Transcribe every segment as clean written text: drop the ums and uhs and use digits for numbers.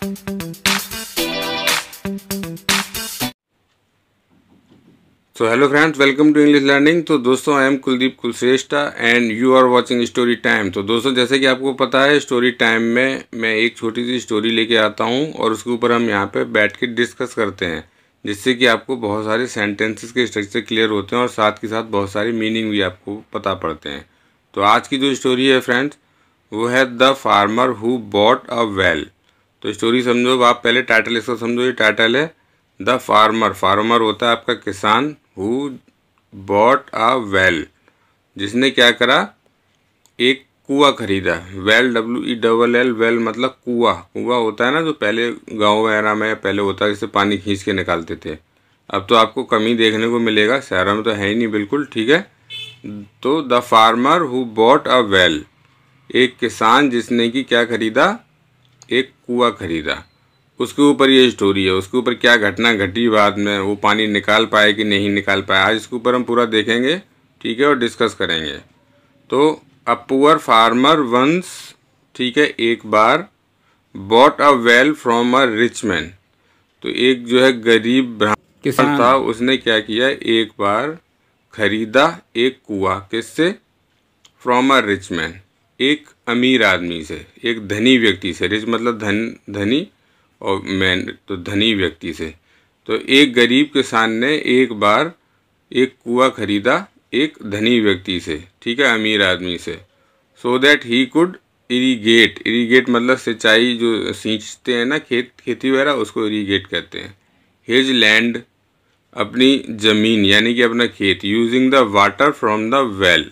So hello friends, welcome to English Learning। तो दोस्तों I am Kuldeep Kulshreshtha and you are watching story time. तो दोस्तों जैसे कि आपको पता है, स्टोरी टाइम में मैं एक छोटी सी स्टोरी लेके आता हूं और उसके ऊपर हम यहां पे बैठ के डिस्कस करते हैं, जिससे कि आपको बहुत सारे सेंटेंसेस के स्ट्रक्चर क्लियर होते हैं और साथ के साथ बहुत सारी मीनिंग भी आपको पता पड़ते हैं। तो आज की जो स्टोरी है फ्रेंड्स, वो है the farmer who bought a well. तो स्टोरी समझो, आप पहले टाइटल इसका समझो। ये टाइटल है द फार्मर। फार्मर होता है आपका किसान, हु बॉट अ वेल, जिसने क्या करा, एक कुआं खरीदा। वेल WELL, वेल मतलब कुआं। कुआं होता है ना जो पहले गांव वगैरह में पहले होता है, जिससे पानी खींच के निकालते थे। अब तो आपको कमी देखने को मिलेगा, शहरों में तो है ही नहीं बिल्कुल, ठीक है। तो the farmer who bought a well, एक किसान जिसने कि क्या खरीदा, एक कुआं खरीदा। उसके ऊपर ये स्टोरी है। उसके ऊपर क्या घटना घटी बाद में, वो पानी निकाल पाए कि नहीं निकाल पाए, आज इसके ऊपर हम पूरा देखेंगे, ठीक है, और डिस्कस करेंगे। तो अ पुअर फार्मर वंस, ठीक है, एक बार, bought a well from a rich man. तो एक जो है गरीब ब्राह्मण था, उसने क्या किया, एक बार खरीदा एक कुआं। किससे? फ्रॉम अ रिच मैन, एक अमीर आदमी से, एक धनी व्यक्ति से। रिच मतलब धनी, और मैन तो धनी व्यक्ति से। तो एक गरीब किसान ने एक बार एक कुआं खरीदा एक धनी व्यक्ति से, ठीक है, अमीर आदमी से। So that he could irrigate. Irrigate मतलब सिंचाई, जो सींचते हैं ना खेती वगैरह, उसको इरीगेट कहते हैं। हिज लैंड, अपनी ज़मीन यानी कि अपना खेत। Using the water from the well,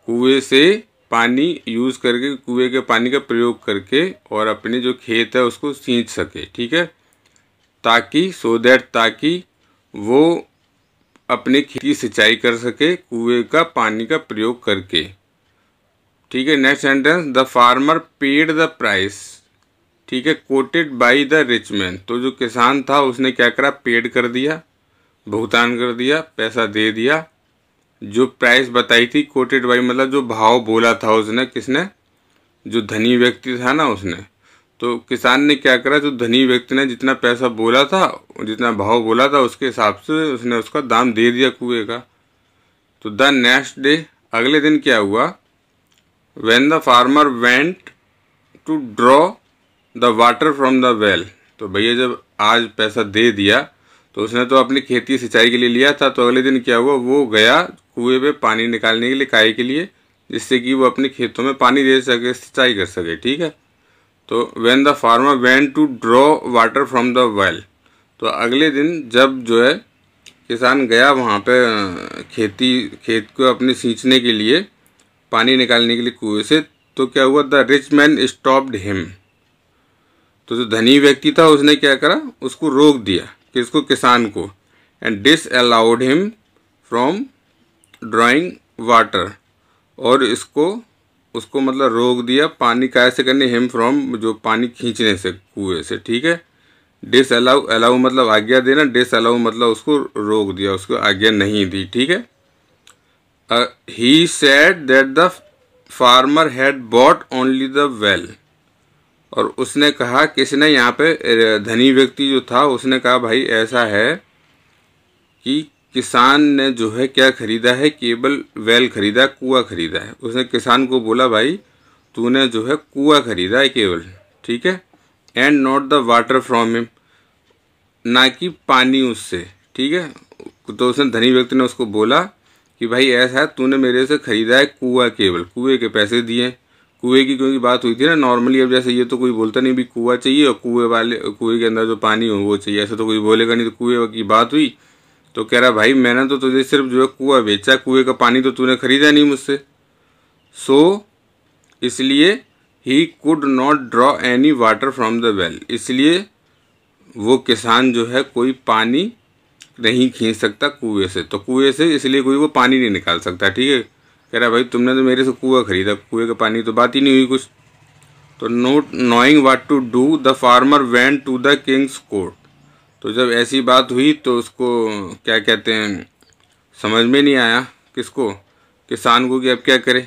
कुएं से पानी यूज़ करके, कुएं के पानी का प्रयोग करके, और अपने जो खेत है उसको सींच सके, ठीक है, ताकि सो दैट, ताकि वो अपने खेत की सिंचाई कर सके कुएं का पानी का प्रयोग करके, ठीक है। Next sentence, the farmer paid the price, ठीक है, coated by the rich man. तो जो किसान था उसने क्या करा, पेड कर दिया, भुगतान कर दिया, पैसा दे दिया। जो प्राइस बताई थी, कोटेड बाई मतलब जो भाव बोला था उसने, किसने, जो धनी व्यक्ति था ना उसने। तो किसान ने क्या करा, जो धनी व्यक्ति ने जितना पैसा बोला था, जितना भाव बोला था, उसके हिसाब से उसने उसका दाम दे दिया कुएं का। तो द नेक्स्ट डे, अगले दिन क्या हुआ, when the farmer went to draw the water from the well. तो भैया जब आज पैसा दे दिया तो उसने तो अपनी खेती सिंचाई के लिए लिया था, तो अगले दिन क्या हुआ, वो गया कुएं पे पानी निकालने के लिए, काहे के लिए, जिससे कि वो अपने खेतों में पानी दे सके, सिंचाई कर सके, ठीक है। तो when the farmer went to draw water from the well, तो अगले दिन जब जो है किसान गया वहाँ पे खेत को अपने सींचने के लिए, पानी निकालने के लिए कुएं से, तो क्या हुआ, the rich man stopped him. तो जो धनी व्यक्ति था उसने क्या करा, उसको रोक दिया, किसको, किसान को। And disallowed him from drawing water, और उसको मतलब रोक दिया पानी कैसे करने, हिम फ्रॉम जो पानी खींचने से कुएं से, ठीक है। डिस अलाउ, अलाउ मतलब आज्ञा देना, डिस अलाउ मतलब उसको रोक दिया, उसको आज्ञा नहीं दी, ठीक है। He said that the farmer had bought only the well. और उसने कहा, किसने, यहाँ पे धनी व्यक्ति जो था उसने कहा, भाई ऐसा है कि किसान ने जो है क्या खरीदा है, केवल वेल खरीदा है, कुआं खरीदा है। उसने किसान को बोला, भाई तूने जो है कुआं खरीदा है केवल, ठीक है, and not the water from him, ना कि पानी उससे, ठीक है। तो उसने, धनी व्यक्ति ने उसको बोला कि भाई ऐसा है, तूने मेरे से खरीदा है कुआं, केवल कुएं के पैसे दिए। कुएं की क्योंकि बात हुई थी ना नॉर्मली, अब जैसे ये तो कोई बोलता नहीं भी कुआं चाहिए और कुएं के अंदर जो पानी हो वो चाहिए, ऐसा तो कोई बोलेगा नहीं। तो कुएं की बात हुई तो कह रहा, भाई मैंने तो तुझे सिर्फ जो है कुआं बेचा, कुएं का पानी तो तूने खरीदा नहीं मुझसे। सो इसलिए he could not draw any water from the well, इसलिए वो किसान जो है कोई पानी नहीं खींच सकता कुएं से। तो कुएं से इसलिए कोई वो पानी नहीं निकाल सकता, ठीक है। कह रहा, भाई तुमने तो मेरे से कुआं खरीदा, कुएं का पानी तो बात ही नहीं हुई कुछ। तो not knowing what to do, the farmer went to the king's court. तो जब ऐसी बात हुई तो उसको क्या कहते हैं, समझ में नहीं आया, किसको, किसान को, कि अब क्या करे।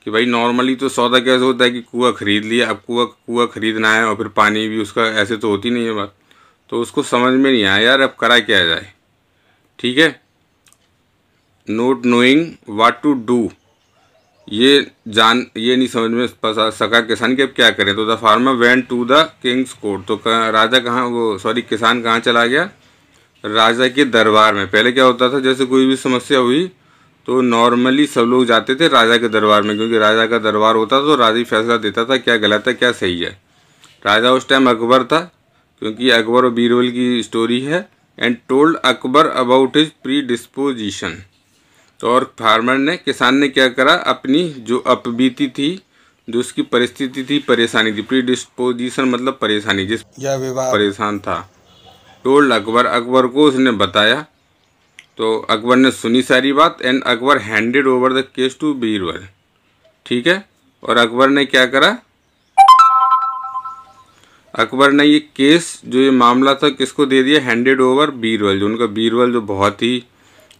कि भाई नॉर्मली तो सौदा कैसे होता है कि कुआं खरीद लिया, अब कुआं खरीदना है और फिर पानी भी उसका, ऐसे तो होती नहीं है बात। तो उसको समझ में नहीं आया यार अब करा क्या जाए। ठीक है, not knowing what to do, ये नहीं समझ में सका किसान कि अब क्या करें। तो the farmer went to the king's court, तो राजा कहाँ, वो सॉरी किसान कहाँ चला गया, राजा के दरबार में। पहले क्या होता था, जैसे कोई भी समस्या हुई तो नॉर्मली सब लोग जाते थे राजा के दरबार में, क्योंकि राजा का दरबार होता था तो राजा ही फैसला देता था क्या गलत है क्या सही है। राजा उस टाइम अकबर था, क्योंकि अकबर और बीरबल की स्टोरी है। And told Akbar about his pre disposition, तो और फार्मर ने, किसान ने क्या करा, अपनी जो अपबीती थी, जो उसकी परिस्थिति थी, परेशानी थी, प्री डिस्पोजिशन मतलब परेशानी, जिस परेशान था, टोल्ड अकबर, अकबर को उसने बताया। तो अकबर ने सुनी सारी बात। And Akbar handed over the case to Birbal. ठीक है, और अकबर ने क्या करा, अकबर ने ये केस, जो ये मामला था, किसको दे दिया, हैंडेड ओवर बीरबल, जो उनका बीरबल जो बहुत ही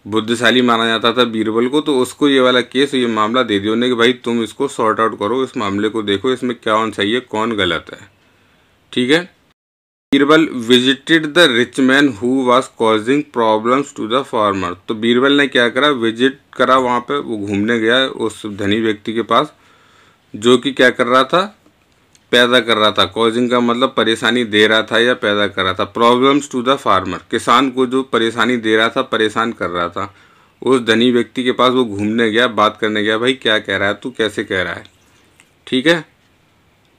बुद्धिशाली माना जाता था बीरबल को, तो उसको ये वाला केस, ये मामला दे दिया उन्हें कि भाई तुम इसको सॉर्ट आउट करो, इस मामले को देखो, इसमें कौन सही है कौन गलत है। ठीक है, Birbal visited the rich man who was causing problems to the farmer, तो बीरबल ने क्या करा, विजिट करा, वहाँ पे वो घूमने गया उस धनी व्यक्ति के पास, जो कि क्या कर रहा था, पैदा कर रहा था। कॉजिंग का मतलब परेशानी दे रहा था या पैदा कर रहा था। प्रॉब्लम्स टू द फार्मर, किसान को जो परेशानी दे रहा था, परेशान कर रहा था, उस धनी व्यक्ति के पास वो घूमने गया, बात करने गया, भाई क्या कह रहा है तू, कैसे कह रहा है। ठीक है,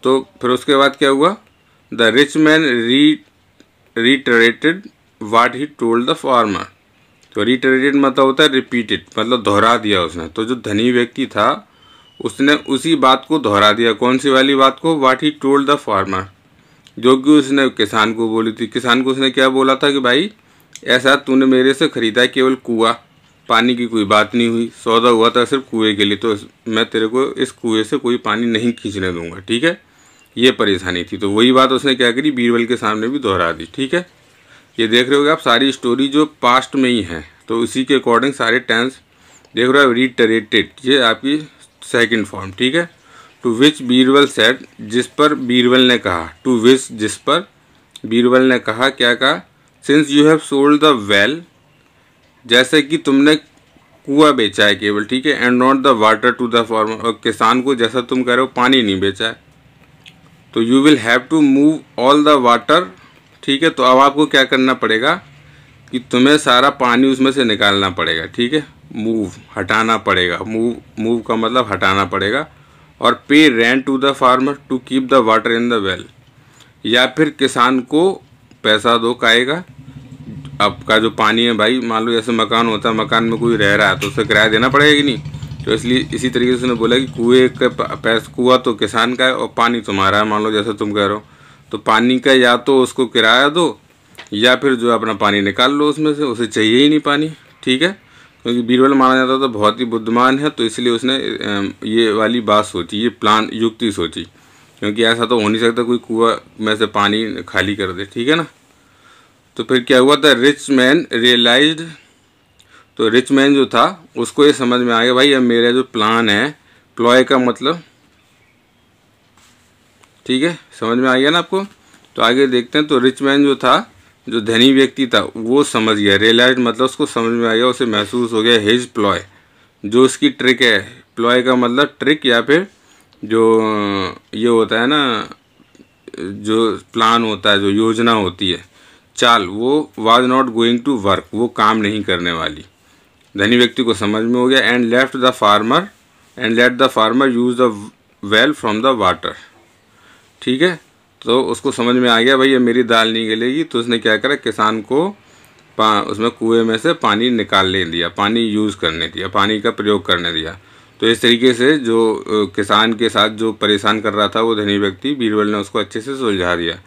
तो फिर उसके बाद क्या हुआ, the rich man reiterated what he told the farmer, तो रिटरेटेड मतलब होता है रिपीटेड, मतलब दोहरा दिया उसने। तो जो धनी व्यक्ति था उसने उसी बात को दोहरा दिया, कौन सी वाली बात को, वाट ही टोल्ड द फार्मर, जो कि उसने किसान को बोली थी। किसान को उसने क्या बोला था कि भाई ऐसा तूने मेरे से ख़रीदा केवल कुआं, पानी की कोई बात नहीं हुई, सौदा हुआ था सिर्फ कुएं के लिए, तो मैं तेरे को इस कुएं से कोई पानी नहीं खींचने दूंगा। ठीक है, ये परेशानी थी। तो वही बात उसने क्या करी, बीरबल के सामने भी दोहरा दी। ठीक है, ये देख रहे होगे आप सारी स्टोरी जो पास्ट में ही है, तो उसी के अकॉर्डिंग सारे टेंस देख रहे हो। रिटरेटेड, ये आपकी सेकंड फॉर्म। ठीक है, टू विच बीरबल सेड, जिस पर बीरबल ने कहा, टू विच जिस पर बीरबल ने कहा, क्या कहा, since you have sold the well, जैसे कि तुमने कुआं बेचा है केवल, ठीक है, and not the water to the farmer, और किसान को जैसा तुम कह रहे हो पानी नहीं बेचा है, तो you will have to move all the water. ठीक है, तो अब आपको क्या करना पड़ेगा कि तुम्हें सारा पानी उसमें से निकालना पड़ेगा। ठीक है, मूव हटाना पड़ेगा, मूव का मतलब हटाना पड़ेगा। और pay rent to the farmer to keep the water in the well, या फिर किसान को पैसा दो काएगा, आपका जो पानी है भाई, मान लो जैसे मकान होता है, मकान में कोई रह रहा है तो उसे किराया देना पड़ेगा कि नहीं, तो इसलिए इसी तरीके से उसने बोला कि कुएं का पैसा, कुआं तो किसान का है और पानी तुम्हारा है, मान लो जैसे तुम कह रहे हो, तो पानी का या तो उसको किराया दो या फिर जो अपना पानी निकाल लो उसमें से, उसे चाहिए ही नहीं पानी। ठीक है, क्योंकि बीरबल माना जाता था बहुत ही बुद्धिमान है, तो इसलिए उसने ये वाली बात सोची, ये प्लान युक्ति सोची, क्योंकि ऐसा तो हो नहीं सकता कोई कुआं में से पानी खाली कर दे। ठीक है ना, तो फिर क्या हुआ था, रिच मैन रियलाइज्ड, तो रिच मैन जो था उसको ये समझ में आ गया, भाई अब मेरा जो प्लान है, प्लॉय का मतलब, ठीक है, समझ में आ गया ना आपको। तो आगे देखते हैं। तो रिच मैन जो था, जो धनी व्यक्ति था, वो समझ गया, रियलाइज मतलब उसको समझ में आ गया, उसे महसूस हो गया, हिज प्लॉय, जो उसकी ट्रिक है, प्लॉय का मतलब ट्रिक, या फिर जो ये होता है ना, जो प्लान होता है, जो योजना होती है, चाल, वो was not going to work, वो काम नहीं करने वाली, धनी व्यक्ति को समझ में हो गया। And let the farmer use the well from the water. ठीक है, तो उसको समझ में आ गया, भाई ये मेरी दाल नहीं गलेगी, तो उसने क्या करा, किसान को उसमें कुएं में से पानी निकालने दिया, पानी यूज़ करने दिया, पानी का प्रयोग करने दिया। तो इस तरीके से जो किसान के साथ जो परेशान कर रहा था वो धनी व्यक्ति, बीरबल ने उसको अच्छे से सुलझा दिया।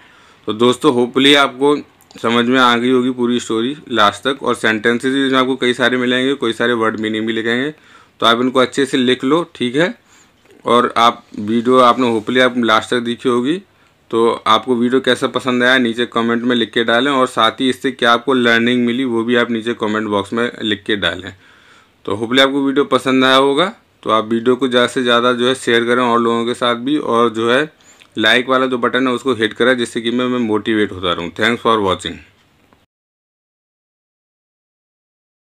तो दोस्तों होपफुली आपको समझ में आ गई होगी पूरी स्टोरी लास्ट तक, और सेंटेंसेस भी इसमें आपको कई सारे मिलेंगे, कोई सारे वर्ड मीनिंग भी लिखेंगे, तो आप इनको अच्छे से लिख लो। ठीक है, और आप वीडियो आपने होपफुली आप लास्ट तक देखी होगी, तो आपको वीडियो कैसा पसंद आया नीचे कमेंट में लिख के डालें, और साथ ही इससे क्या आपको लर्निंग मिली वो भी आप नीचे कमेंट बॉक्स में लिख के डालें। तो होपफुली आपको वीडियो पसंद आया होगा। तो आप वीडियो को ज़्यादा से ज़्यादा जो है शेयर करें और लोगों के साथ भी, और जो है लाइक वाला जो बटन है उसको हिट करें, जिससे कि मैं मोटिवेट होता रहूँ। Thanks for watching.